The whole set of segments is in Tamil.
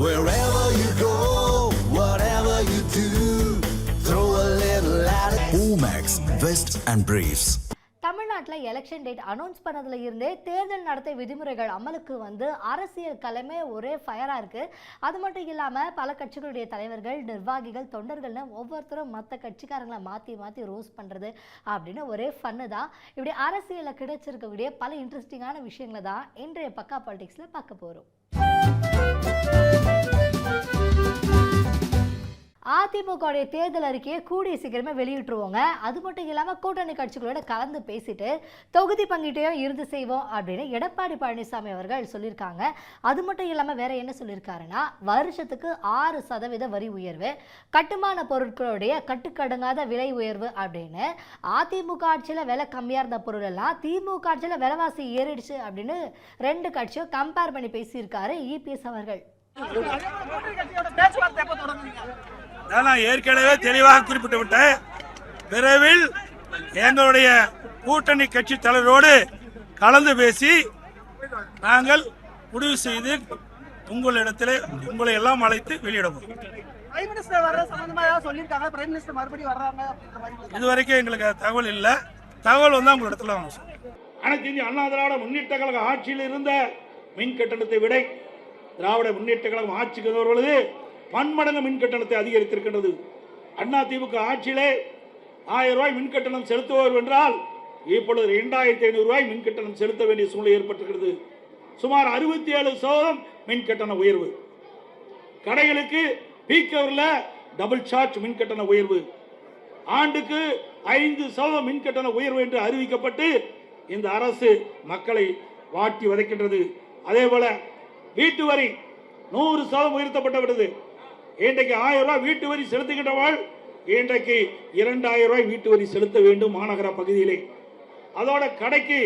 Wherever you go, whatever you do, throw a little at it. Omax, Vest and Briefs. தமிழ்நாட்டில் எலெக்ஷன் டேட் அனௌன்ஸ் பண்ணதுல இருந்தே தேர்தல் நடத்தை விதிமுறைகள் அமலுக்கு வந்து அரசியல் களமே ஒரே ஃபயராக இருக்குது. அது மட்டும் இல்லாமல் பல கட்சிகளுடைய தலைவர்கள், நிர்வாகிகள், தொண்டர்கள்னு ஒவ்வொருத்தரும் மற்ற கட்சிக்காரங்களை மாற்றி மாற்றி ரோஸ் பண்ணுறது அப்படின்னு ஒரே ஃபன்னு தான். இப்படி அரசியலில் கிடைச்சிருக்கக்கூடிய பல இன்ட்ரெஸ்டிங்கான விஷயங்களை தான் இன்றைய பக்கா பாலிடிக்ஸில் பார்க்க போகிறோம். அதிமுகவுடைய தேர்தல் அறிக்கையை கூடிய சீக்கிரமே வெளியிட்டுருவோங்க. அது மட்டும் இல்லாமல் கூட்டணி கட்சிகளோட கலந்து பேசிட்டு தொகுதி பங்கீட்டையும் இறுதி செய்வோம் அப்படின்னு எடப்பாடி பழனிசாமி அவர்கள் சொல்லியிருக்காங்க. அது மட்டும் இல்லாமல் வேற என்ன சொல்லியிருக்காருன்னா, வருஷத்துக்கு 6% வரி உயர்வு, கட்டுமான பொருட்களுடைய கட்டுக்கடங்காத விலை உயர்வு அப்படின்னு அதிமுக ஆட்சியில் விலை கம்மியாக இருந்த பொருள் எல்லாம் திமுக ஆட்சியில் விலைவாசி ஏறிடுச்சு அப்படின்னு ரெண்டு கட்சியும் கம்பேர் பண்ணி பேசியிருக்காரு இபிஎஸ் அவர்கள். நான் ஏற்கனவே தெளிவாக குறிப்பிட்டு விட்டேன். விரைவில் எங்களுடைய கூட்டணி கட்சி தலைவரோடு கலந்து பேசி நாங்கள் முடிவு செய்து உங்களிடத்தில் உங்களை எல்லாம் அழைத்து வெளியிடுவோம். இதுவரைக்கும் எங்களுக்கு தகவல் இல்லை. தகவல் வந்து உங்களிடத்துல அனைத்து இந்திய அண்ணா திராவிட முன்னேற்ற கழக ஆட்சியில் இருந்த மின் கட்டணத்தை விட திராவிட முன்னேற்ற கழகம் ஆட்சிக்கு வருவது பன்மடங்கு மின் கட்டணத்தை அதிகரித்திருக்கின்றது. அண்ணா திமுக ஆட்சியிலே 1000 ரூபாய் மின் கட்டணம் செலுத்துவோர் என்றால் இப்பொழுது 2500 ரூபாய் மின் கட்டணம் செலுத்த வேண்டிய சூழ்நிலை ஏற்பட்டிருக்கிறது. சுமார் 67% மின் கட்டண உயர்வு. கடைகளுக்கு பீக் ஹவர்ல டபுள் சார்ஜ் மின் கட்டண உயர்வு. ஆண்டுக்கு 5% மின் கட்டண உயர்வு என்று அறிவிக்கப்பட்டு இந்த அரசு மக்களை வாட்டி வதைக்கின்றது. அதே போல வீட்டு வரி 100% உயர்த்தப்பட்டு விட்டது. இன்றைக்கு 1000 ரூபாய் வீட்டு வரி செலுத்துகின்றவள் இன்றைக்கு 2000 ரூபாய் வீட்டு வரி செலுத்த வேண்டும் மாநகர பகுதியிலே. அதோட கடைக்கு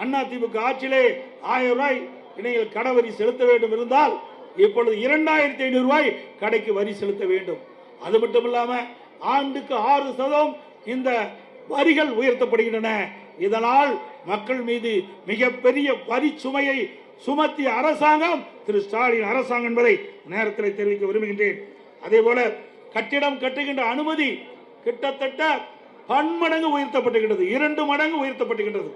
அண்ணா திமுக ஆட்சியிலே 1000 ரூபாய் நீங்கள் கடை வரி செலுத்த வேண்டும் இருந்தால் இப்பொழுது 2500 ரூபாய் கடைக்கு வரி செலுத்த வேண்டும். அது மட்டும் இல்லாம ஆண்டுக்கு 6% இந்த வரிகள் உயர்த்தப்படுகின்றன. இதனால் மக்கள் மீது மிகப்பெரிய வரி சுமையை சுமத்திய அரசாங்கம் திரு ஸ்டாலின் அரசாங்கம் என்பதை நேரத்தில் தெரிவிக்க விரும்புகின்றேன். அதே போல கட்டிடம் கட்டுகின்ற அனுமதி கிட்டத்தட்ட பன்மடங்கு உயர்த்தப்பட்டுகின்றது, 2 மடங்கு உயர்த்தப்பட்டுகின்றது.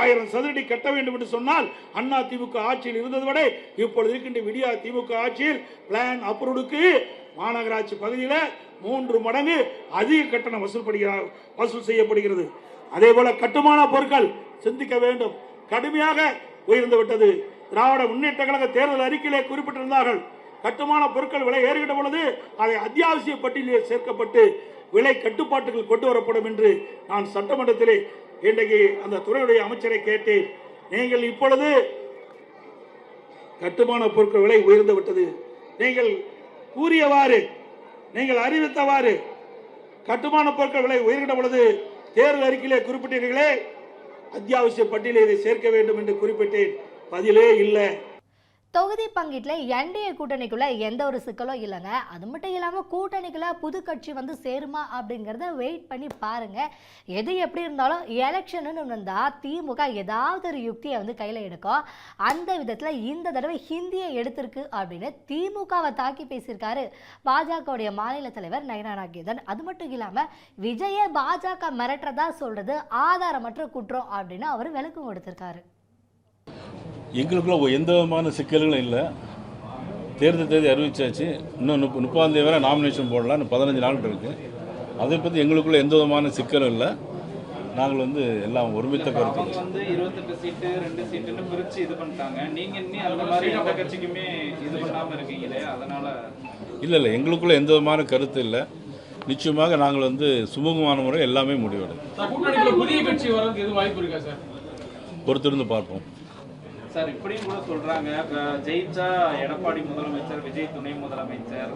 1000 சதுரடி கட்ட வேண்டும் என்று சொன்னால் அண்ணா திமுக ஆட்சியில் இருந்ததை விட இப்பொழுது இருக்கின்ற விடியா திமுக ஆட்சியில் பிளான் அப்ரூவ்டுக்கு மாநகராட்சி பகுதியில் 3 மடங்கு அதிக கட்டணம் வசூல் செய்யப்படுகிறது. அதே போல கட்டுமான பொருட்கள் சிந்திக்க வேண்டும், கடுமையாக உயர்ந்து விட்டது. திராவிட முன்னேற்ற கழக தேர்தல் அறிக்கையிலே குறிப்பிட்டிருந்தார்கள், கட்டுமான பொருட்கள் விலை ஏறுகின்ற பொழுது அதை அத்தியாவசிய பட்டியலில் சேர்க்கப்பட்டு விலை கட்டுப்பாட்டுகள் கொண்டு வரப்படும் என்று நான் சட்டமன்றத்திலே இன்றைக்கு அந்த துறையுடைய அமைச்சரை கேட்டேன். நீங்கள் இப்பொழுது கட்டுமான பொருட்கள் விலை உயர்ந்து விட்டது, நீங்கள் கூறியவாறு, நீங்கள் அறிவித்தவாறு கட்டுமான பொருட்கள் விலை உயர்கின்ற பொழுது தேர்தல் அறிக்கையிலே குறிப்பிட்டீர்களே, அத்தியாவசிய பட்டியலை இதை சேர்க்க வேண்டும் என்று குறிப்பிட்டேன். பதிலே இல்லை. தொகுதி பங்கீட்டில் என்டிஏ கூட்டணிக்குள்ள எந்த ஒரு சிக்கலும் இல்லைங்க. அது மட்டும் இல்லாமல் கூட்டணிக்குள்ள புது கட்சி வந்து சேருமா அப்படிங்கிறத வெயிட் பண்ணி பாருங்க. எது எப்படி இருந்தாலும் எலெக்ஷன் வந்தால் திமுக ஏதாவது ஒரு யுக்தியை வந்து கையில் எடுக்கும். அந்த விதத்தில் இந்த தடவை ஹிந்தியை எடுத்திருக்கு அப்படின்னு திமுகவை தாக்கி பேசியிருக்காரு பாஜகவுடைய மாநில தலைவர் நயனா நாகேந்திரன். அது மட்டும் இல்லாமல் விஜயை பாஜக மிரட்டுறதா சொல்றது ஆதாரமற்ற குற்றம் அப்படின்னு அவர் விளக்கம் கொடுத்திருக்காரு. எங்களுக்குள்ள எந்த விதமான சிக்கல்களும் இல்லை. தேர்தல் தேதி அறிவிச்சாச்சு. இன்னும் 30ஆம் தேதி வரை நாமினேஷன் போடலாம். இன்னும் 15 நாள் இருக்குது. அதை பற்றி எங்களுக்குள்ள எந்த விதமான சிக்கலும் இல்லை. நாங்கள் வந்து எல்லாம் ஒருமித்த கருத்து. 28 சீட்டு 2 சீட்டுன்னு பிரித்து இது பண்ணிட்டாங்க. நீங்கள் இன்னும் அந்த மாதிரி எந்த கட்சிக்குமே இது பண்ணாமல் இருக்கீங்களே, அதனால இல்லை எங்களுக்குள்ள எந்த விதமான கருத்து இல்லை. நிச்சயமாக நாங்கள் வந்து சுமூகமான முறை எல்லாமே முடிவெடுக்கும். புதிய கட்சி வரதுக்கு எது வாய்ப்பு இருக்கா சார்? பொறுத்திருந்து பார்ப்போம் சார். இப்படியும் கூட சொல்றாங்க, ஜெயிச்சா எடப்பாடி முதலமைச்சர், விஜய் துணை முதலமைச்சர்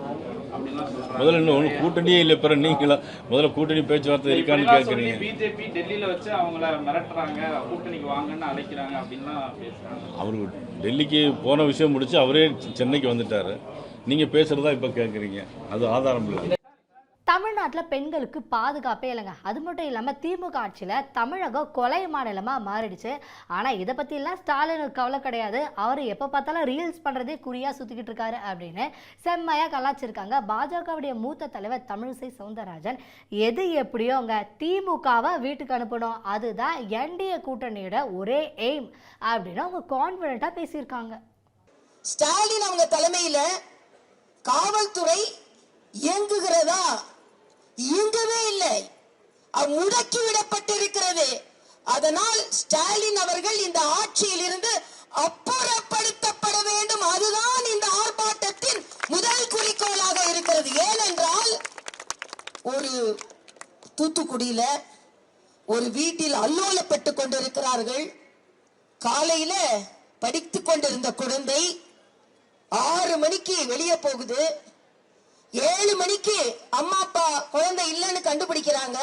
அப்படிலாம் சொல்றாங்க. முதல்ல இன்னும் கூட்டணியே இல்லை. பிற நீங்களா முதல்ல கூட்டணி பேச்சுவார்த்தை இருக்கான்னு கேட்குறீங்க. பிஜேபி டெல்லியில வச்சு அவங்கள மிரட்டுறாங்க, கூட்டணிக்கு வாங்கன்னு அழைக்கிறாங்க அப்படின்லாம் பேசுறாங்க. அவரு டெல்லிக்கு போன விஷயம் முடிச்சு அவரே சென்னைக்கு வந்துட்டாரு. நீங்க பேசுறதா இப்ப கேட்குறீங்க, அது ஆதாரம் இல்லை. தமிழ்நாட்டில் பெண்களுக்கு பாதுகாப்பே இல்லைங்க. அது மட்டும் இல்லாமல் திமுக ஆட்சியில் தமிழகம் கொலை மாநிலமாக மாறிடுச்சு. ஆனால் இதை பற்றிலாம் ஸ்டாலினுக்கு கவலை கிடையாது. அவர் எப்போ பார்த்தாலும் ரீல்ஸ் பண்ணுறதே குறியாக சுற்றிக்கிட்டு இருக்காரு அப்படின்னு செம்மையாக கலாச்சிருக்காங்க பாஜகவுடைய மூத்த தலைவர் தமிழிசை சவுந்தரராஜன். எது எப்படியோங்க திமுகவை வீட்டுக்கு அனுப்பணும், அதுதான் என்டிஏ கூட்டணியோட ஒரே எய்ம் அப்படின்னு அவங்க கான்ஃபிடென்ட்டாக பேசியிருக்காங்க. ஸ்டாலின் அவங்க தலைமையில காவல்துறை இயங்குகிறதா? இயங்கவே இல்லை, முடக்கி விடப்பட்டிருக்கிறது. அதனால் ஸ்டாலின் அவர்கள் இந்த ஆட்சியில் இருந்து அப்புறப்படுத்தப்பட வேண்டும். அதுதான் இந்த ஆர்ப்பாட்டத்தின் முதல் குறிக்கோளாக இருக்கிறது. ஏனென்றால் ஒரு தூத்துக்குடியில ஒரு வீட்டில் அல்லோலப்பட்டுக் கொண்டிருக்கிறார்கள். காலையில படித்துக் கொண்டிருந்த குழந்தை 6 மணிக்கு வெளியே போகுது. 7 மணிக்கு அம்மா அப்பா குழந்தை இல்லைன்னு கண்டுபிடிக்கிறாங்க.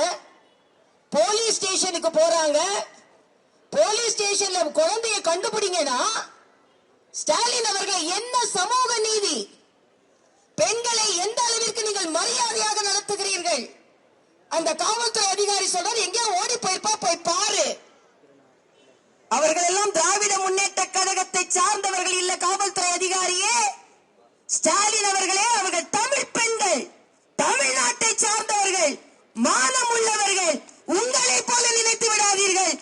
போலீஸ் ஸ்டேஷனுக்கு போறாங்க. போலீஸ் ஸ்டேஷன்ல குழந்தைய கண்டுபிடிங்கன்னா ஸ்டாலின் அவர்கள் என்ன சமூக நீதி? பெண்களை எந்த அளவிற்கு நீங்கள் மரியாதையாக நடத்துகிறீர்கள்? அந்த காவல்துறை அதிகாரி சொல்றார், எங்கேயோ ஓடி போயிருப்பா, போய் பாரு. அவர்கள் எல்லாம் திராவிட முன்னேற்ற கழகத்தை சார்ந்தவர்கள் இல்ல. காவல்துறை அதிகாரியே ஸ்டாலின் அவர்களே, அவர்கள் தமிழ் பெண்கள், தமிழ்நாட்டை சார்ந்தவர்கள், மானம் உள்ளவர்கள். உங்களை போல நினைத்து விடாதீர்கள்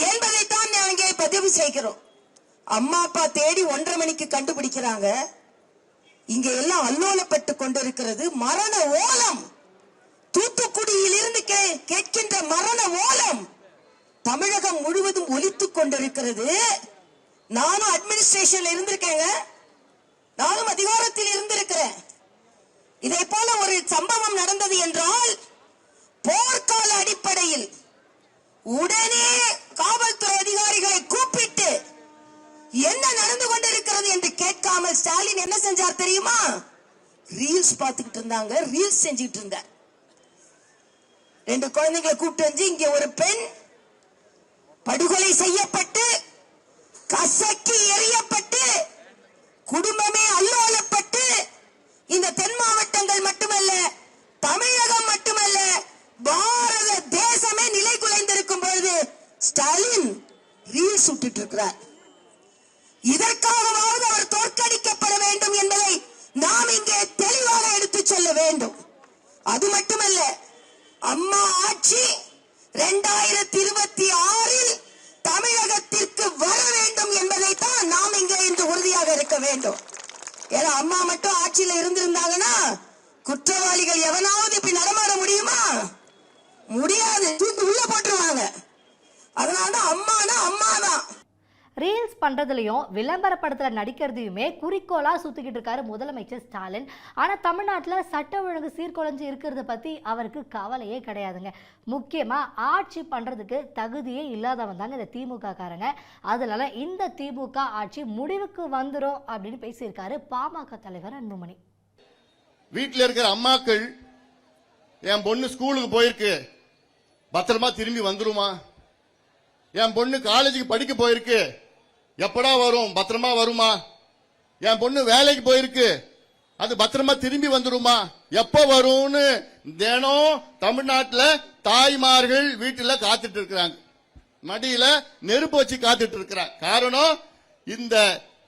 என்பதைத்தான் நாங்க பதிவு செய்கிறோம். அம்மா அப்பா தேடி 1:30 மணிக்கு கண்டுபிடிக்கிறாங்க. இங்க எல்லாம் அல்லோலப்பட்டு கொண்டிருக்கிறது. மரண ஓலம் தூத்துக்குடியில் இருந்து கேட்கின்ற மரண ஓலம் தமிழகம் முழுவதும் ஒலித்துக் கொண்டிருக்கிறது. நானும் அட்மினிஸ்ட்ரேஷன்ல இருந்திருக்கேங்க, நானும் அதிகாரத்தில் இருந்திருக்கிறேன். இதே போல ஒரு சம்பவம் நடந்தது என்றால் போர்க்கால அடிப்படையில் உடனே காவல்துறை அதிகாரிகளை கூப்பிட்டு என்ன நடந்து கொண்டிருக்கிறது என்று கேட்காமல் ஸ்டாலின் என்ன செஞ்சார் தெரியுமா? ரீல்ஸ் பார்த்துக்கிட்டு இருந்தாங்க, ரீல்ஸ் செஞ்சுட்டு இருந்தார். 2 குழந்தைகளை கூப்பிட்டு வந்து, இங்க ஒரு பெண் படுகொலை செய்யப்பட்டு கசக்கி எறியப்பட்டு குடும்பமே அல்லோலப்பட்டு இந்த தென் மாவட்டங்கள் மட்டுமல்ல, தமிழகம் மட்டுமல்ல, பாரத தேசமே நிலை குலைந்திருக்கும் பொழுது ஸ்டாலின் ரீல்ஸ் சுட்டிட்டு இருக்கிறார். இதற்காகவாவது அவர் தோற்கடிக்கப்பட வேண்டும் என்பதை நாம் இங்கே தெளிவாக எடுத்து சொல்ல வேண்டும். அது மட்டுமல்ல, அம்மா ஆட்சி 2026 தமிழகத்திற்கு வர வேண்டும் என்பதைத்தான் நாம் இங்கே இன்று உறுதியாக இருக்க வேண்டும். ஏன்னா அம்மா மட்டும் ஆட்சியில இருந்திருந்தாங்கன்னா குற்றவாளிகள் எவனாவது இப்படி நடமாட முடியுமா? முடியாது, தூக்கி உள்ள போட்டுருவாங்க. அதனாலதான் அம்மானா அம்மாதான். ரீல்ஸ் பண்ணுறதுலையும் விளம்பரப்படத்தில் நடிக்கிறதையுமே குறிக்கோளாக சுற்றிக்கிட்டு இருக்காரு முதலமைச்சர் ஸ்டாலின். ஆனால் தமிழ்நாட்டில் சட்ட ஒழுங்கு சீர்குலைஞ்சு இருக்கிறத பற்றி அவருக்கு கவலையே கிடையாதுங்க. முக்கியமாக ஆட்சி பண்ணுறதுக்கு தகுதியே இல்லாதவன் தாங்க இந்த திமுக காரங்க. அதனால இந்த திமுக ஆட்சி முடிவுக்கு வந்துடும் அப்படின்னு பேசியிருக்காரு பாமக தலைவர் அன்புமணி. வீட்டில் இருக்கிற அம்மாக்கள், என் பொண்ணு ஸ்கூலுக்கு போயிருக்கு, பத்திரமா திரும்பி வந்துருமா? என் பொண்ணு காலேஜுக்கு படிக்க போயிருக்கு, எப்படா வரும், பத்திரமா வருமா? என் பொண்ணு வேலைக்கு போயிருக்கு, அது பத்திரமா திரும்பி வந்துருமா, எப்ப வரும்னு தினம் தமிழ்நாட்டில் தாய்மார்கள் வீட்டுல காத்துட்டு இருக்கிறாங்க. மடியில நெருப்பு வச்சு காத்துட்டு இருக்கிறாங்க. காரணம், இந்த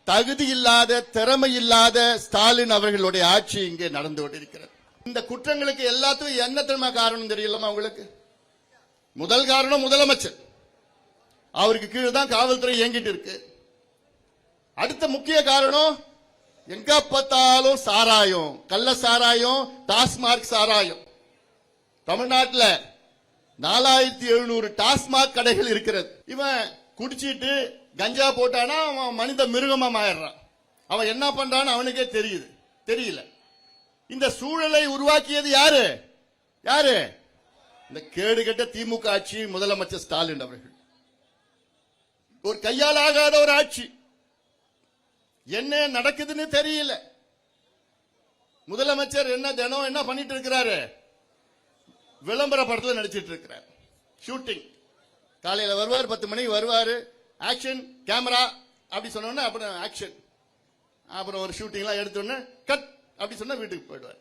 தகுதி இல்லாத, திறமை இல்லாத ஸ்டாலின் அவர்களுடைய ஆட்சி இங்கே நடந்து கொண்டிருக்கிறது. இந்த குற்றங்களுக்கு எல்லாத்துக்கும் என்ன தெரியுமா காரணம் தெரியலமா உங்களுக்கு? முதல் காரணம் முதலமைச்சர், அவருக்கு கீழே தான் காவல்துறை இயங்கிட்டு இருக்கு. அடுத்த முக்கிய காரணம், எங்க பார்த்தாலும் சாராயம், கள்ள சாராயம், டாஸ்மாக் சாராயம். தமிழ்நாட்டில் 4700 டாஸ்மாக் கடைகள் இருக்கிறது. இவன் குடிச்சிட்டு கஞ்சா போட்டானா அவன் மனித மிருகமா மாறிடுறான். அவன் என்ன பண்றான்னு அவனுக்கே தெரியல. இந்த சூழலை உருவாக்கியது யாரு? இந்த கேடுகட்ட திமுக ஆட்சி, முதலமைச்சர் ஸ்டாலின் அவர்கள். ஒரு கையால் ஆகாத ஒரு ஆட்சி. என்ன நடக்குதுன்னு தெரியல. முதலமைச்சர் தினம் என்ன பண்ணிட்டு இருக்கிறாரு? விளம்பர படத்தில் நடிச்சிட்டு இருக்கிறார். ஷூட்டிங் காலையில வருவார், 10 மணிக்கு வருவாரு, ஆக்ஷன் கேமரா அப்படி சொன்ன அப்புறம் ஆக்ஷன், அப்புறம் ஒரு ஷூட்டிங் எல்லாம் எடுத்தோன்னு கட் அப்படி சொன்னா வீட்டுக்கு போயிடுவார்.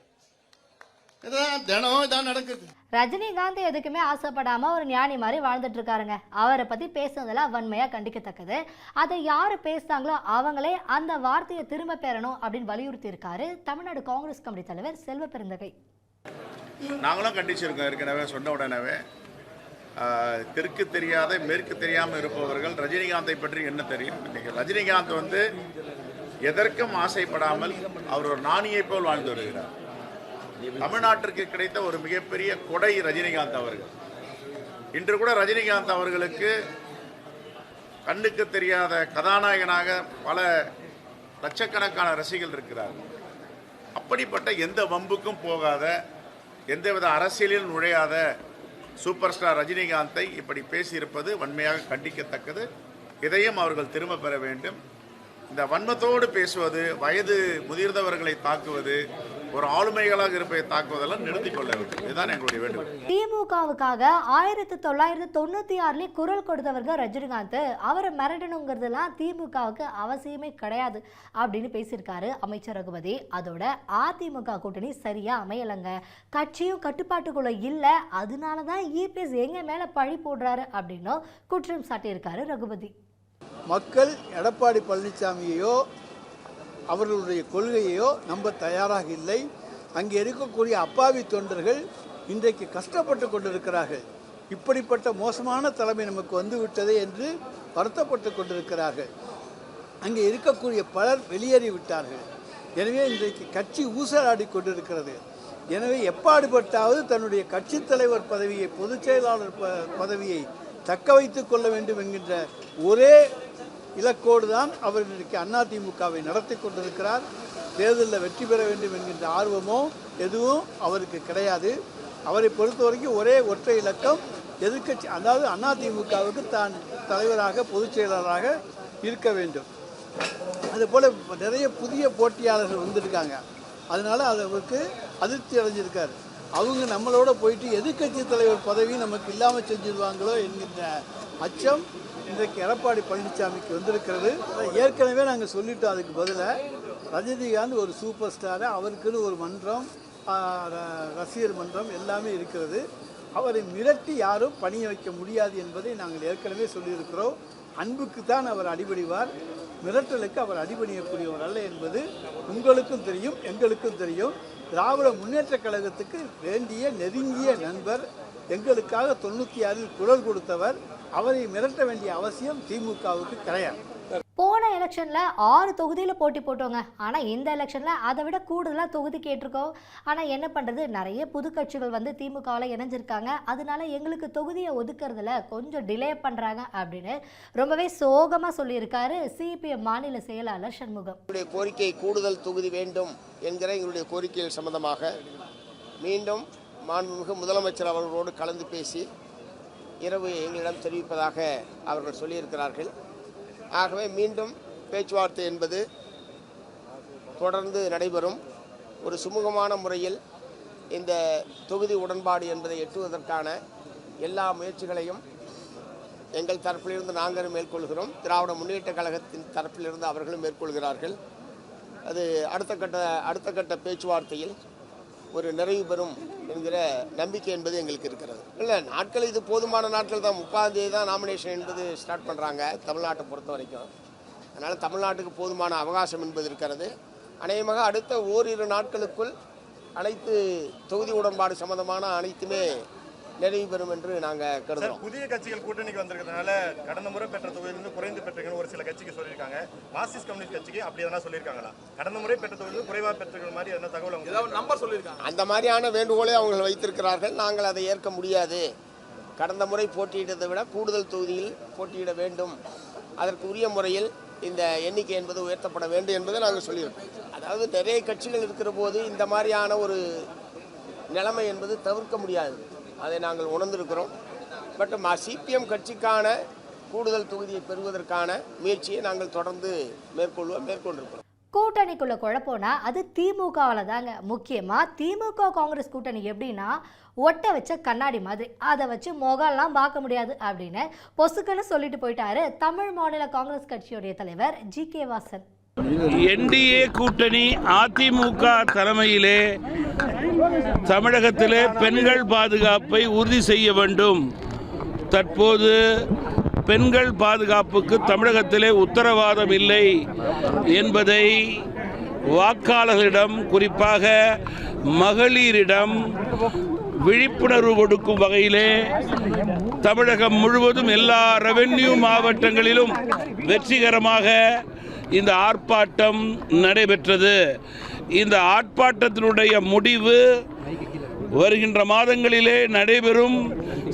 இதான் தினம் இதான் நடக்குது. ரஜினிகாந்த் எதுக்குமே ஆசைப்படாம ஒரு ஞானி மாதிரி வாழ்ந்துட்டு இருக்காருங்க. அவரை பத்தி பேசுனதெல்லாம் வன்மையா கண்டிக்கத்தக்கது. அதை யாரு பேசுறாங்களோ அவங்களே அந்த வார்த்தையை திரும்ப பெறணும் அப்படின்னு வலியுறுத்தி இருக்காரு தமிழ்நாடு காங்கிரஸ் கமிட்டி தலைவர் செல்வ பெருந்தகை. நாங்களும் கண்டிச்சிருக்கோம். ஏற்கனவே சொன்ன உடனே தெற்கு தெரியாத மேற்கு தெரியாமல் இருப்பவர்கள் ரஜினிகாந்தை பற்றி என்ன தெரியும்? இன்னைக்கு ரஜினிகாந்த் வந்து எதற்கும் ஆசைப்படாமல் அவர் ஒரு நாணியை போல் வாழ்ந்து வருகிறார். தமிழ்நாட்டிற்கு கிடைத்த ஒரு மிகப்பெரிய கொடை ரஜினிகாந்த் அவர்கள். இன்று கூட ரஜினிகாந்த் அவர்களுக்கு கண்ணுக்கு தெரியாத கதாநாயகனாக பல லட்சக்கணக்கான ரசிகர்கள் இருக்கிறார்கள். அப்படிப்பட்ட எந்த வம்புக்கும் போகாத, எந்தவித அரசியலில் நுழையாத சூப்பர் ஸ்டார் ரஜினிகாந்தை இப்படி பேசியிருப்பது வன்மையாக கண்டிக்கத்தக்கது. இதையும் அவர்கள் திரும்ப பெற வேண்டும். இந்த வன்மத்தோடு பேசுவது, வயது முதிர்ந்தவர்களை தாக்குவது, ஒரு ஆளுமைகளாக இருப்பதை தாக்குவதெல்லாம் நிறுத்திக் கொள்ள வேண்டும். இதுதான் எங்களுடைய வேண்டும். திமுகவுக்காக 1996 குரல் கொடுத்தவர்கள் ரஜினிகாந்த். அவரை மிரட்டணுங்கிறதுலாம் திமுகவுக்கு அவசியமே கிடையாது அப்படின்னு பேசியிருக்காரு அமைச்சர் ரகுபதி. அதோட அதிமுக கூட்டணி சரியா அமையலைங்க, கட்சியும் கட்டுப்பாட்டுக்குள்ள இல்லை, அதனாலதான் இபிஎஸ் எங்க மேல பழி போடுறாரு அப்படின்னு குற்றம் சாட்டியிருக்காரு ரகுபதி. மக்கள் எடப்பாடி பழனிசாமியையோ அவர்களுடைய கொள்கையோ நம்ப தயாராக இல்லை. அங்கே இருக்கக்கூடிய அப்பாவி தொண்டர்கள் இன்றைக்கு கஷ்டப்பட்டு கொண்டிருக்கிறார்கள். இப்படிப்பட்ட மோசமான தலைமை நமக்கு வந்துவிட்டது என்று வருத்தப்பட்டு கொண்டிருக்கிறார்கள். அங்கே இருக்கக்கூடிய பலர் வெளியேறிவிட்டார்கள். எனவே இன்றைக்கு கட்சி ஊசலாடி கொண்டிருக்கிறது. எனவே எப்பாடுபட்டாவது தன்னுடைய கட்சி தலைவர் பதவியை, பொதுச் செயலாளர் பதவியை தக்க வைத்துக் கொள்ள வேண்டும் என்கின்ற ஒரே இலக்கோடு தான் அவர் இன்றைக்கு அதிமுகவை நடத்தி கொண்டிருக்கிறார். தேர்தலில் வெற்றி பெற வேண்டும் என்கின்ற ஆர்வமோ எதுவும் அவருக்கு கிடையாது. அவரை பொறுத்த வரைக்கும் ஒரே ஒற்றை இலக்கம் எதிர்க்கட்சி, அதாவது அதிமுகவுக்கு தான் தலைவராக பொதுச் செயலாளராக இருக்க வேண்டும். அதுபோல் நிறைய புதிய போட்டியாளர்கள் வந்திருக்காங்க. அதனால் அவருக்கு அதிர்ச்சி அடைஞ்சிருக்கார். அவங்க நம்மளோட போயிட்டு எதிர்க்கட்சி தலைவர் பதவி நமக்கு இல்லாமல் செஞ்சிருவாங்களோ என்கின்ற அச்சம் இன்றைக்கு எடப்பாடி பழனிசாமிக்கு வந்திருக்கிறது. ஏற்கனவே நாங்கள் சொல்லிட்டோம். அதுக்கு பதிலாக ரஜினிகாந்த் ஒரு சூப்பர் ஸ்டாரு, அவருக்குன்னு ஒரு மன்றம், ரசிகர் மன்றம் எல்லாமே இருக்கிறது. அவரை மிரட்டி யாரும் பணிய வைக்க முடியாது என்பதை நாங்கள் ஏற்கனவே சொல்லியிருக்கிறோம். அன்புக்கு தான் அவர் அடிபணிவார், மிரட்டலுக்கு அவர் அடிபணியக்கூடியவர் அல்ல என்பது உங்களுக்கும் தெரியும், எங்களுக்கும் தெரியும். திராவிட முன்னேற்ற கழகத்துக்கு வேண்டிய நெருங்கிய நண்பர், எங்களுக்காக 96 குரல் கொடுத்தவர். அவரை மிரட்ட வேண்டிய அவசியம் திமுகவுக்கு கிடையாது. போன எலெக்ஷன்ல 6 தொகுதியில் போட்டி போட்டோங்க. ஆனால் இந்த எலெக்ஷன்ல அதை விட கூடுதலாக தொகுதி கேட்டிருக்கோம். ஆனால் என்ன பண்ணுறது, நிறைய புது கட்சிகள் வந்து திமுகவில் இணைஞ்சிருக்காங்க. அதனால எங்களுக்கு தொகுதியை ஒதுக்குறதுல கொஞ்சம் டிலே பண்ணுறாங்க அப்படின்னு ரொம்பவே சோகமாக சொல்லியிருக்காரு சிபிஎம் மாநில செயலாளர் சண்முகம். எங்களுடைய கோரிக்கை கூடுதல் தொகுதி வேண்டும் என்கிற எங்களுடைய கோரிக்கைகள் சம்பந்தமாக மீண்டும் மாண்புமிகு முதலமைச்சர் அவர்களோடு கலந்து பேசி இரவு எங்களிடம் தெரிவிப்பதாக அவர்கள் சொல்லியிருக்கிறார்கள். ஆகவே மீண்டும் பேச்சுவார்த்தை என்பது தொடர்ந்து நடைபெறும். ஒரு சுமூகமான முறையில் இந்த தொகுதி உடன்பாடு என்பதை எட்டுவதற்கான எல்லா முயற்சிகளையும் எங்கள் தரப்பிலிருந்து நாங்கள் மேற்கொள்கிறோம். திராவிட முன்னேற்ற கழகத்தின் தரப்பிலிருந்து அவர்களும் மேற்கொள்கிறார்கள். அது அடுத்த கட்ட பேச்சுவார்த்தையில் ஒரு நிறைவு பெறும் என்கிற நம்பிக்கை என்பது எங்களுக்கு இருக்கிறது. இல்லை, நாட்கள் இது போதுமான நாட்கள் தான். 30ஆம் தேதி தான் நாமினேஷன் என்பது ஸ்டார்ட் பண்ணுறாங்க தமிழ்நாட்டை பொறுத்த வரைக்கும். அதனால் தமிழ்நாட்டுக்கு போதுமான அவகாசம் என்பது இருக்கிறது. அநேகமாக அடுத்த ஓரிரு நாட்களுக்குள் அனைத்து தொகுதி உடன்பாடு சம்பந்தமான அனைத்துமே நிறைவு பெறும் என்று நாங்கள் கருதுகிறோம். புதிய கட்சிகள் கூட்டணிக்கு வந்திருக்கிறதுனால கடந்த முறை பெற்ற தொகுதியிலிருந்து குறைந்து பெற்றீங்கன்னு ஒரு சில கட்சிக்கு சொல்லியிருக்காங்க. மார்க்சிஸ்ட் கம்யூனிஸ்ட் கட்சிக்கு அப்படி எதனா சொல்லியிருக்காங்களா? கடந்த முறை பெற்ற தொகுதியில் குறைவாக பெற்ற மாதிரி என்ன தகவல் நம்பர் சொல்லியிருக்காங்க? அந்த மாதிரியான வேண்டுகோளை அவங்க வைத்திருக்கிறார்கள். நாங்கள் அதை ஏற்க முடியாது. கடந்த முறை போட்டியிட்டதை விட கூடுதல் தொகுதியில் போட்டியிட வேண்டும், அதற்கு உரிய முறையில் இந்த எண்ணிக்கை என்பது உயர்த்தப்பட வேண்டும் என்பதை நாங்கள் சொல்லியிருக்கோம். அதாவது நிறைய கட்சிகள் இருக்கிற போது இந்த மாதிரியான ஒரு நிலைமை என்பது தவிர்க்க முடியாது, அதை நாங்கள் உணர்ந்திருக்கிறோம். பட் சிபிஎம் கட்சிக்கான கூடுதல் தொகுதியை பெறுவதற்கான முயற்சியை நாங்கள் தொடர்ந்து மேற்கொண்டிருக்கிறோம். கூட்டணிக்குள்ள குழப்பம்னா அது திமுகவில் தாங்க. முக்கியமாக திமுக காங்கிரஸ் கூட்டணி எப்படின்னா ஒட்ட வச்ச கண்ணாடி மாதிரி, அதை வச்சு முகம்லாம் பார்க்க முடியாது அப்படின்னு பொசுக்குன்னு சொல்லிட்டு போயிட்டாரு தமிழ் மாநில காங்கிரஸ் கட்சியுடைய தலைவர் ஜி.கே. வாசன். என்டிஏ கூட்டணி அதிமுக தலைமையிலே தமிழகத்திலே பெண்கள் பாதுகாப்பை உறுதி செய்ய வேண்டும். தற்போது பெண்கள் பாதுகாப்புக்கு தமிழகத்திலே உத்தரவாதம் இல்லை என்பதை வாக்காளர்களிடம், குறிப்பாக மகளிரிடம் விழிப்புணர்வு கொடுக்கும் வகையிலே தமிழகம் முழுவதும் எல்லா ரெவென்யூ மாவட்டங்களிலும் வெற்றிகரமாக இந்த ஆர்ப்பாட்டம் நடைபெற்றது. இந்த ஆர்ப்பாட்டத்தினுடைய முடிவு வருகின்ற மாதங்களிலே நடைபெறும்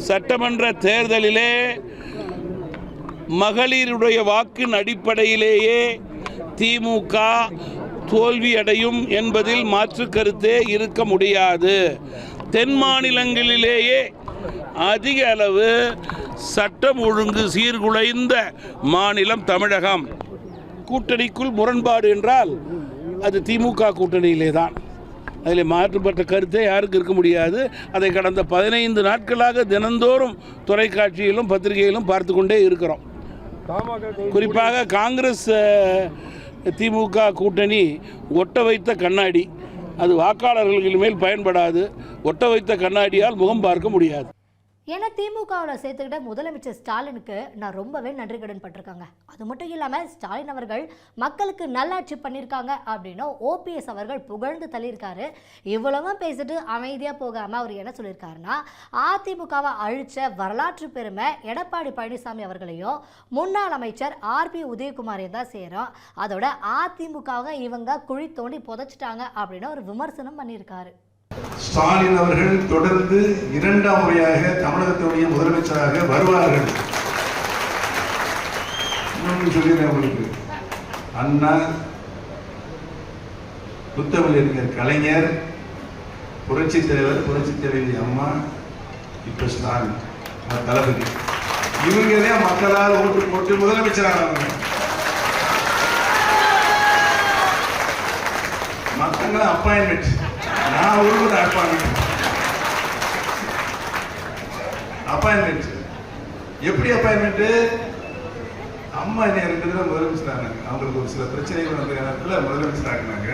சட்டமன்ற தேர்தலிலே மகளிருடைய வாக்கின் அடிப்படையிலேயே திமுக தோல்வியடையும் என்பதில் மாற்று கருத்தே இருக்க முடியாது. தென் மாநிலங்களிலேயே அதிக அளவு சட்டம் ஒழுங்கு சீர்குலைந்த மாநிலம் தமிழகம். கூட்டணிக்குள் முரண்பாடு என்றால் அது திமுக கூட்டணியிலே தான். அதில் மாற்றுப்பட்ட கருத்தே யாருக்கு இருக்க முடியாது. அதை கடந்த 15 நாட்களாக தினந்தோறும் தொலைக்காட்சியிலும் பத்திரிகையிலும் பார்த்து கொண்டே இருக்கிறோம். குறிப்பாக காங்கிரஸ் திமுக கூட்டணி ஒட்ட வைத்த கண்ணாடி, அது வாக்காளர்கள் மேல் பயன்படாது. ஒட்ட வைத்த கண்ணாடியால் முகம் பார்க்க முடியாது. ஏன்னா திமுகவில் சேர்த்துக்கிட்ட முதலமைச்சர் ஸ்டாலினுக்கு நான் ரொம்பவே நன்றி கடன் பட்டிருக்காங்க. அது மட்டும் இல்லாமல் ஸ்டாலின் அவர்கள் மக்களுக்கு நல்லாட்சி பண்ணியிருக்காங்க அப்படின்னு ஓபிஎஸ் அவர்கள் புகழ்ந்து தள்ளியிருக்காரு. இவ்வளவும் பேசிட்டு அமைதியாக போகாமல் அவர் என்ன சொல்லியிருக்காருன்னா, அதிமுகவை அழித்த வரலாற்று பெருமை எடப்பாடி பழனிசாமி அவர்களையும் முன்னாள் அமைச்சர் ஆர்பி உதயகுமாரையும் தான் சேரும். அதோட அதிமுகவை இவங்க குழி தோண்டி புதைச்சிட்டாங்க அப்படின்னு ஒரு விமர்சனம் பண்ணியிருக்காரு. ஸ்டாலின் அவர்கள் தொடர்ந்து 2ஆம் முறையாக தமிழகத்துடைய முதலமைச்சராக வருவார்கள். இன்னொன்று சொல்லிடுறேன் உங்களுக்கு, அண்ணா, புத்தமிழறிஞர் கலைஞர், புரட்சி தலைவர், புரட்சி தலைவி அம்மா, இப்ப ஸ்டாலின் தளபதி, இவங்களே மக்களால் ஓட்டு போட்டு முதலமைச்சராக மக்கள் அப்பாயின்மெண்ட். நான் ஒரு அப்பாயின்மெண்ட் எப்படி அப்பாயின்மெண்ட்? அம்மா என்ன 2 தடவை முதலமைச்சர் ஆனாங்க. அவங்களுக்கு ஒரு சில பிரச்சனைகள் வந்த நேரத்தில் முதலமைச்சர் ஆகினாங்க.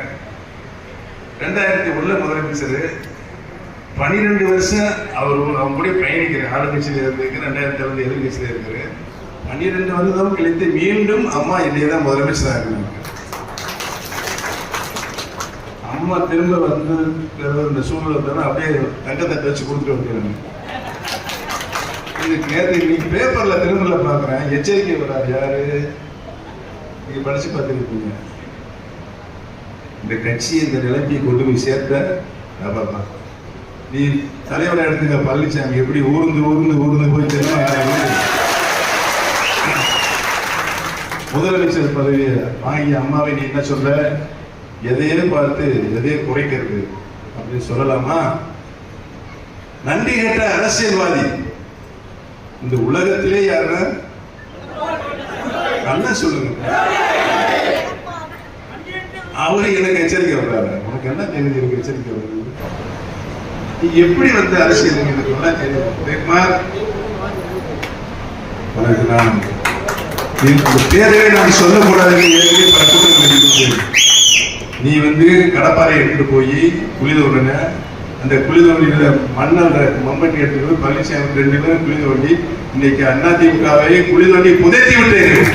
2001 முதலமைச்சர் 12 வருஷம் அவங்க கூட பயணிக்கிறேன். ஆளுங்கட்சியில் இருந்திருக்கு, 2007 எதிர்கட்சியில் இருக்கிறேன். 12 வருடம் கழித்து மீண்டும் அம்மா என்னையே தான் முதலமைச்சர் ஆகினாங்க. அம்மா திரும்ப வந்து இந்த சூழ்நிலை அப்படியே தங்கத்தட்டை வச்சு கொடுத்துட்டு வந்துடுறாங்க. இது நேற்று இன்னைக்கு பேப்பர்ல திருமல பாக்குறேன், எச்சரிக்கை வராது. யாரு நீங்க படிச்சு பார்த்துருப்பீங்க. இந்த கட்சியை இந்த நிலைமையை கொண்டு போய் சேர்த்த நீ தலைவரை எடுத்துக்க பழனிசாமி எப்படி ஊர்ந்து ஊர்ந்து ஊர்ந்து போய் தெரியும். முதலமைச்சர் பதவியை வாங்கி அம்மாவை நீ என்ன சொல்ற, எதையே பார்த்து எதையே குறைக்கிறது அப்படின்னு சொல்லலாமா? நன்றி கேட்ட அரசியல்வாதி இந்த உலகத்திலே யாரு நல்லா சொல்லுங்க. அவரு எனக்கு எச்சரிக்கை வர்றாரு. உனக்கு என்ன தெரியுது எனக்கு எச்சரிக்கை வருது? நீ எப்படி வந்து அரசியல் எனக்கு நல்லா தெரியுமா? உனக்கு நான் பேரவே நான் சொல்லக்கூடாது. பல கூட்டங்கள் நீ வந்து கடப்பாறை எடுத்துட்டு போய் குழி தோண்டின, அந்த குழி தோண்டியில மண்ணோட மம்பட்டி எடுத்துட்டு போய் பழனிசாமி 2 பேரும் குழி தோண்டி இன்னைக்கு அதிமுகவை குழி தோண்டி புதைத்தி விட்டேன்.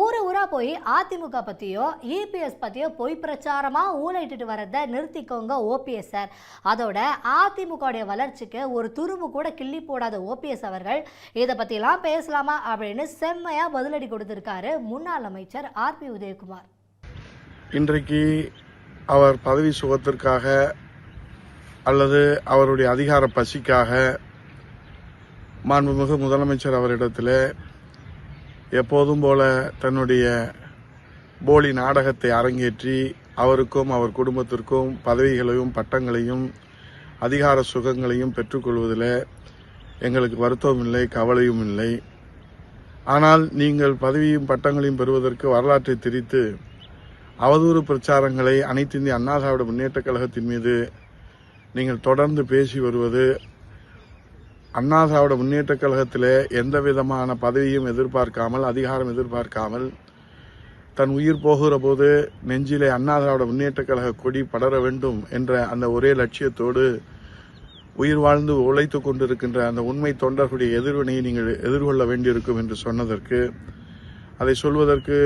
ஊரா போய் அதிமுக பத்தியோ இபிஎஸ் பத்தியோ பொய் பிரச்சாரமா ஊழையிட்டு வரதை நிறுத்திக்கோங்க ஓபிஎஸ் சார். அதோட அதிமுக வளர்ச்சிக்கு ஒரு துரும்பு கூட கிள்ளி போடாத ஓபிஎஸ் அவர்கள் இதை பத்திலாம் பேசலாமா அப்படின்னு செம்மையா பதிலடி கொடுத்திருக்காரு முன்னாள் அமைச்சர் ஆர்பி உதயகுமார். இன்றைக்கு அவர் பதவி சுகத்திற்காக அல்லது அவருடைய அதிகார பசிக்காக மாண்புமிகு முதலமைச்சர் அவரிடத்தில் எப்போதும் போல தன்னுடைய போலி நாடகத்தை அரங்கேற்றி அவருக்கும் அவர் குடும்பத்திற்கும் பதவிகளையும் பட்டங்களையும் அதிகார சுகங்களையும் பெற்றுக்கொள்வதில் எங்களுக்கு வருத்தம் இல்லை, கவலையும் இல்லை. ஆனால் நீங்கள் பதவியும் பட்டங்களையும் பெறுவதற்கு வரலாற்றை திரித்து அவதூறு பிரச்சாரங்களை அனைத்து இந்திய அண்ணா திராவிட முன்னேற்றக் கழகத்தின் மீது நீங்கள் தொடர்ந்து பேசி வருவது அண்ணா திராவிட முன்னேற்றக் கழகத்தில் எந்த விதமான பதவியும் எதிர்பார்க்காமல், அதிகாரம் எதிர்பார்க்காமல் தன் உயிர் போகிற போது நெஞ்சிலே அண்ணா திராவிட முன்னேற்ற கழக கொடி படர வேண்டும் என்ற அந்த ஒரே லட்சியத்தோடு உயிர் வாழ்ந்து உழைத்துக் கொண்டிருக்கின்ற அந்த உண்மை தொண்டர்களுடைய எதிர்வினையை நீங்கள் எதிர்கொள்ள வேண்டியிருக்கும் என்று சொன்னதற்கு, அதை சொல்வதற்கு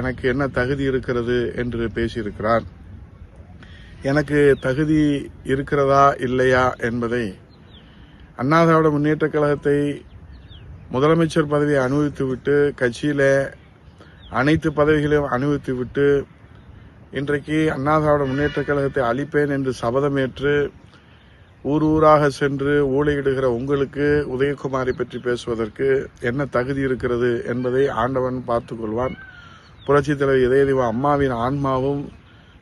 எனக்கு என்ன தகுதி இருக்கிறது என்று பேசியிருக்கிறார். எனக்கு தகுதி இருக்கிறதா இல்லையா என்பதை, அண்ணா திராவிட முன்னேற்ற கழகத்தை முதலமைச்சர் பதவியை அனுபவித்துவிட்டு, கட்சியில அனைத்து பதவிகளையும் அனுபவித்துவிட்டு, இன்றைக்கு அண்ணா திராவிட முன்னேற்ற கழகத்தை அழிப்பேன் என்று சபதமேற்று ஊர் ஊராக சென்று ஊழையிடுகிற உங்களுக்கு உதயகுமாரை பற்றி பேசுவதற்கு என்ன தகுதி இருக்கிறது என்பதை ஆண்டவன் பார்த்துக் கொள்வான். புரட்சித் தலைவர் இதயதெய்வ அம்மாவின் ஆன்மாவும்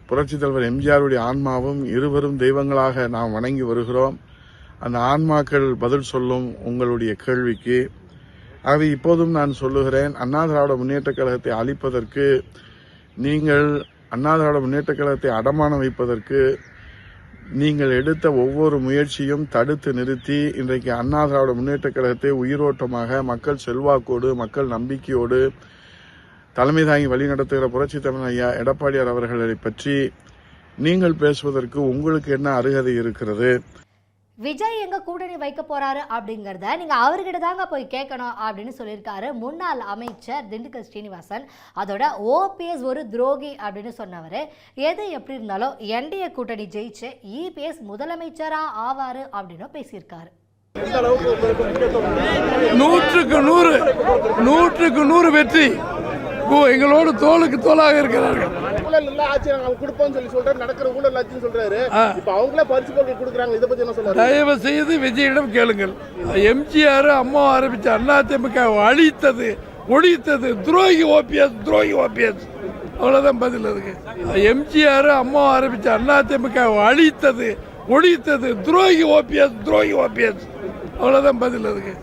புரட்சித் தலைவர் எம்ஜிஆருடைய ஆன்மாவும் இருவரும் தெய்வங்களாக நாம் வணங்கி வருகிறோம். அந்த ஆன்மாக்கள் பதில் சொல்லும் உங்களுடைய கேள்விக்கு. ஆகவே இப்போதும் நான் சொல்லுகிறேன், அண்ணா திராவிட முன்னேற்ற கழகத்தை அழிப்பதற்கு, நீங்கள் அண்ணா திராவிட முன்னேற்ற கழகத்தை அடமானம் வைப்பதற்கு நீங்கள் எடுத்த ஒவ்வொரு முயற்சியும் தடுத்து நிறுத்தி இன்றைக்கு அண்ணா திராவிட முன்னேற்ற கழகத்தை உயிரோட்டமாக மக்கள் செல்வாக்கோடு மக்கள் நம்பிக்கையோடு தலைமை தாங்கி வழிநடத்துகிற புரட்சித் தலைவர் ஐயா எடப்பாடியார் அவர்களை பற்றி நீங்கள் பேசுவதற்கு உங்களுக்கு என்ன அருகதை இருக்கிறது? விஜய் எங்க கூட்டணி வைக்க போறாரு அப்படிங்கறத நீங்க அவர்கிட்ட தாங்க போய் கேட்கணும் அப்படின்னு சொல்லியிருக்காரு முன்னாள் அமைச்சர் திண்டுக்கல் ஸ்ரீனிவாசன். அதோட ஓபிஎஸ் ஒரு துரோகி அப்படின்னு சொன்னவர். எது எப்படி இருந்தாலும் என்டிஏ கூட்டணி ஜெயிச்சு இபிஎஸ் முதலமைச்சரா ஆவாரு அப்படின்னு பேசியிருக்காரு. 100க்கு 100 வெற்றி எங்களோடு தோளுக்கு தோளாக இருக்கிறார்கள். தயவு செய்து விஜயிடம் கேளுங்கள். எம்ஜிஆர் அம்மா ஆரம்பிச்ச அதிமுக அழித்தது ஒழித்தது துரோகி ஓபிஎஸ், துரோகி ஓபிஎஸ். அவ்வளவுதான் பதில் இருக்கு. எம்ஜிஆர் அம்மா ஆரம்பிச்ச அதிமுக அழித்தது ஒழித்தது துரோகி ஓபிஎஸ், துரோகி ஓபிஎஸ். அவ்வளவுதான் பதில் இருக்கு.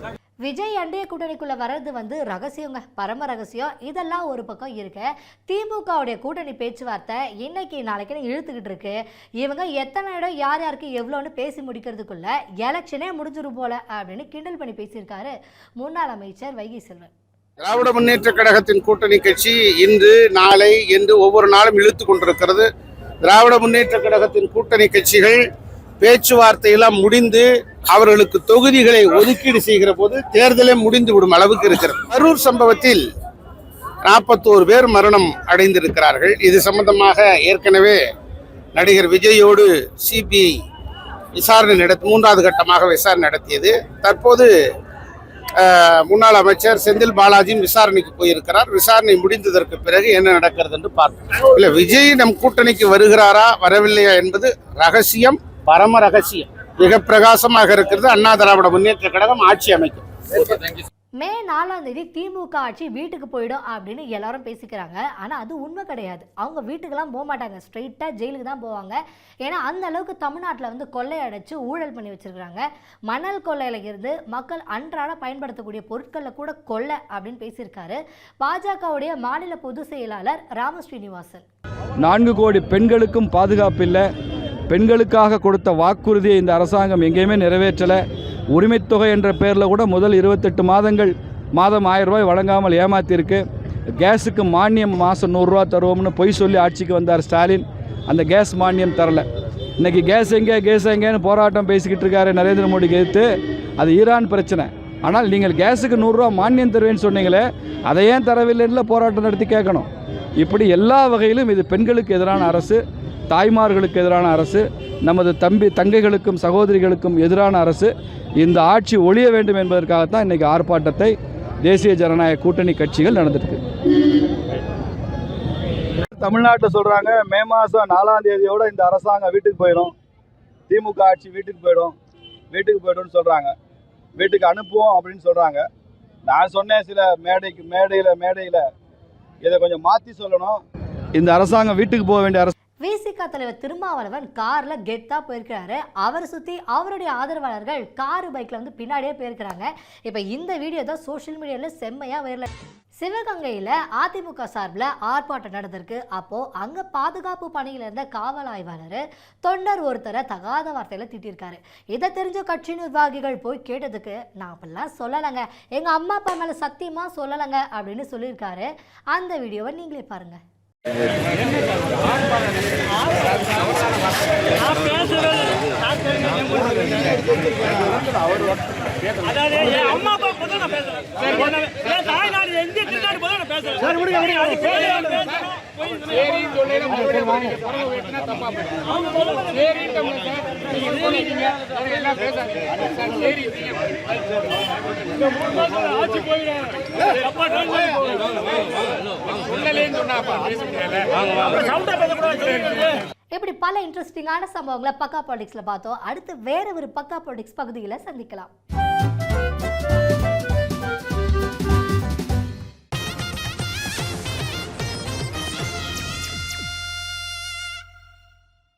விஜய் என்டிஏ கூட்டணிக்குள்ள வர்றது ரகசியங்க, பரம ரகசியம். இதெல்லாம் ஒரு பக்கம் இருக்கு. திமுகவுடைய கூட்டணி பேச்சுவார்த்தை இன்னைக்கு நாளைக்கு இழுத்துக்கிட்டு இருக்கு. இவங்க எத்தனை இடம் யார் யாருக்கு எவ்வளோன்னு பேசி முடிக்கிறதுக்குள்ள எலெக்ஷனே முடிஞ்சிரும் போல அப்படின்னு கிண்டல் பண்ணி பேசியிருக்காரு முன்னாள் அமைச்சர் வைகை செல்வன். திராவிட முன்னேற்ற கழகத்தின் கூட்டணி கட்சி இன்று நாளை என்று ஒவ்வொரு நாளும் இழுத்து கொண்டிருக்கிறது. திராவிட முன்னேற்ற கழகத்தின் கூட்டணி கட்சிகள் பேச்சுவார்த்தையெல்லாம் முடிந்து அவர்களுக்கு தொகுதிகளை ஒதுக்கீடு செய்கிற போது தேர்தலே முடிந்து விடும் அளவுக்கு இருக்கிறது. கரூர் சம்பவத்தில் 41 பேர் மரணம் அடைந்திருக்கிறார்கள். இது சம்பந்தமாக ஏற்கனவே நடிகர் விஜயோடு சிபிஐ விசாரணை 3வது கட்டமாக விசாரணை நடத்தியது. தற்போது முன்னாள் அமைச்சர் செந்தில் பாலாஜியும் விசாரணைக்கு போயிருக்கிறார். விசாரணை முடிந்ததற்கு பிறகு என்ன நடக்கிறது என்று பார்ப்போம். இல்ல, விஜய் நம் கூட்டணிக்கு வருகிறாரா வரவில்லையா என்பது ரகசியம், பரம ரகசியம். மிக பிரகாசமாக இருக்கிறது. அண்ணா திராவிட முன்னேற்ற கழகம் ஆட்சி அமைக்கும். மே 4ஆம் தேதி திமுக ஆட்சி வீட்டுக்கு போயிடும் அப்படின்னு எல்லாரும் பேசிக்கிறாங்க. ஆனால் அது உண்மை கிடையாது. அவங்க வீட்டுக்கெல்லாம் போக மாட்டாங்க, ஸ்ட்ரெயிட்டாக ஜெயிலுக்கு தான் போவாங்க. ஏன்னா அந்த அளவுக்கு தமிழ்நாட்டில் கொள்ளையடைச்சு ஊழல் பண்ணி வச்சிருக்கிறாங்க. மணல் கொள்ளையில இருந்து மக்கள் அன்றாட பயன்படுத்தக்கூடிய பொருட்களில் கூட கொள்ளை அப்படின்னு பேசியிருக்காரு பாஜகவுடைய மாநில பொதுச் செயலாளர் ராம ஸ்ரீனிவாசன். 4 கோடி பெண்களுக்கும் பாதுகாப்பு இல்லை. பெண்களுக்காக கொடுத்த வாக்குறுதியை இந்த அரசாங்கம் எங்கேயுமே நிறைவேற்றலை. உரிமைத்தொகை என்ற பேரில் கூட முதல் 28 மாதங்கள் மாதம் 1000 ரூபாய் வழங்காமல் ஏமாத்தியிருக்கு. கேஸுக்கு மானியம் மாதம் 100 ரூபா தருவோம்னு பொய் சொல்லி ஆட்சிக்கு வந்தார் ஸ்டாலின். அந்த கேஸ் மானியம் தரலை. இன்றைக்கி கேஸ் எங்கேன்னு போராட்டம் பேசிக்கிட்டு இருக்காரு நரேந்திர மோடிக்கு எதிர்த்து. அது ஈரான் பிரச்சனை. ஆனால் நீங்கள் கேஸுக்கு 100 ரூபா மானியம் தருவேன்னு சொன்னீங்களே, அதை ஏன் தரவில்லைன்னு போராட்டம் நடத்தி கேட்கணும். இப்படி எல்லா வகையிலும் இது பெண்களுக்கு எதிரான அரசு, தாய்மார்களுக்கு எதிரான அரசு, நமது தங்கைகளுக்கும் சகோதரிகளுக்கும் எதிரான அரசு. இந்த ஆட்சி ஒழிய வேண்டும் என்பதற்காகத்தான் இன்றைக்கி ஆர்ப்பாட்டத்தை தேசிய ஜனநாயக கூட்டணி கட்சிகள் நடந்துருக்கு. தமிழ்நாட்டை சொல்கிறாங்க மே மாதம் 4ஆம் தேதியோட இந்த அரசாங்கம் வீட்டுக்கு போயிடும், திமுக ஆட்சி வீட்டுக்கு போய்டும்னு சொல்கிறாங்க. வீட்டுக்கு அனுப்புவோம் அப்படின்னு சொல்கிறாங்க. நான் சொன்னேன் சில மேடையில் இதை கொஞ்சம் மாற்றி சொல்லணும். இந்த அரசாங்கம் வீட்டுக்கு போக வேண்டிய அரசு. விசிக தலைவர் திருமாவளவன் கார்ல கெத்தா போயிருக்கிறாரு. அவரை சுத்தி அவருடைய ஆதரவாளர்கள் காரு பைக்ல பின்னாடியே போயிருக்கிறாங்க. இப்ப இந்த வீடியோ தான் சோஷியல் மீடியால செம்மையா வைரல். சிவகங்கையில் அதிமுக சார்பில் ஆர்ப்பாட்டம் நடந்திருக்கு. அப்போ அங்கே பாதுகாப்பு பணியில் இருந்த காவல் ஆய்வாளர் தொண்டர் ஒருத்தரை தகாத வார்த்தையில் திட்டிருக்காரு. இதை தெரிஞ்ச கட்சி நிர்வாகிகள் போய் கேட்டதுக்கு நான் அப்படிலாம் சொல்லலைங்க, எங்கள் அம்மா அப்பா மேலே சத்தியமாக சொல்லலைங்க அப்படின்னு சொல்லியிருக்காரு. அந்த வீடியோவை நீங்களே பாருங்க. அம்மா அப்பா பத்தி நான் பேசுறேன், தாய்நாடு எங்க திருநாடு போது நான் பேசுறேன். இப்படி பல இன்ட்ரெஸ்டிங்கான சம்பவங்களை பக்கா பாலிடிக்ஸ்ல பார்த்தோம். அடுத்து வேற ஒரு பக்கா பாலிடிக்ஸ் பகுதியில் சந்திக்கலாம்.